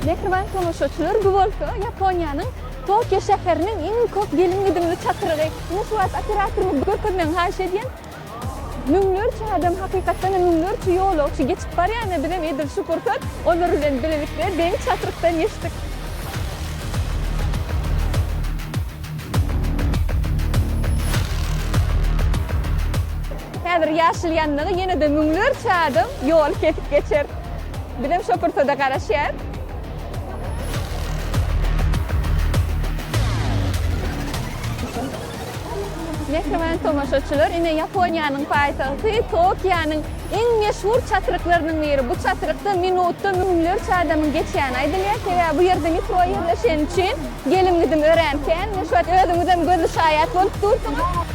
Mehriban tomoşaçylar, bu bolsa Yaponiýanyň Tokyo şäheriniň iň köp gelin gidimli çatyrygy. Musuat operatorymyz görkezmäň haýyş edýän. Müňlerçe adam hakykatdan müňlerçe ýolagçy geçip barýany bilen edil şukurkat. Onlar bilen birlikde deň çatyrykdan geçdik. Häzir ýaşyl ýanlygy ýene-de müňlerçe adam ýol ketip geçer. Bilen şokurtada garaşýar. Mehriban tomoşaçylar, ine Yaponiýanyň paýtagty Tokyonyň iň meşhur çatyrıklarynyň biri. Bu çatyrykda minutda müňlerçe adamyň geçýäni aýdylýar. Täze bu ýerde metro ýerleşen üçin gelin gidim öğrenken, şuat özüňizem gözü şaýat bolup durdyňyz.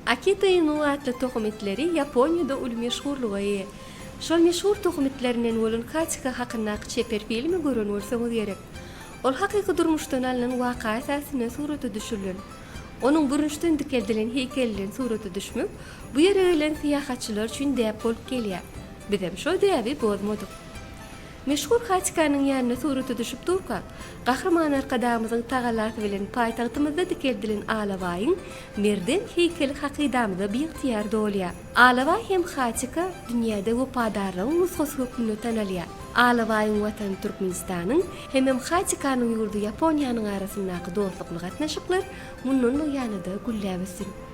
Akita Inu adlı tohum etleri Yaponya'da ul meşhurluğu. Şol meşhur tohum etlerinden bolun Hachika hakkında çeper filmi görün bolsaňyz gerek. Ol hakyky durmuşdan alynan waka asasyna suraty düşürilýän. Onuň bürünçden dikeldilen heykelden suraty düşmüp, bu ýere gelen syýahatçylar üçin däp bolup gelýär. Biz hem şo däbi bozmadyk. Meşhur Hachikanyň ýanyna suraty düşüp durka, gahrman arkadamyzyň tagalasy bilen paýtagtymyzda dikeldilen Alawaýyň merden heykeli hakydamyzda biýtiýar dolýar. Alawaý hem Hachika dünýäde wepadarlygyň nusgasy hökmüne tanalýar. Alawaýyň watany Türkmenistanyň hem Hachikanyň ýurdu Yaponiýanyň arasyndaky dostlukly gatnaşyklar munun ýanyda gülläp ösün.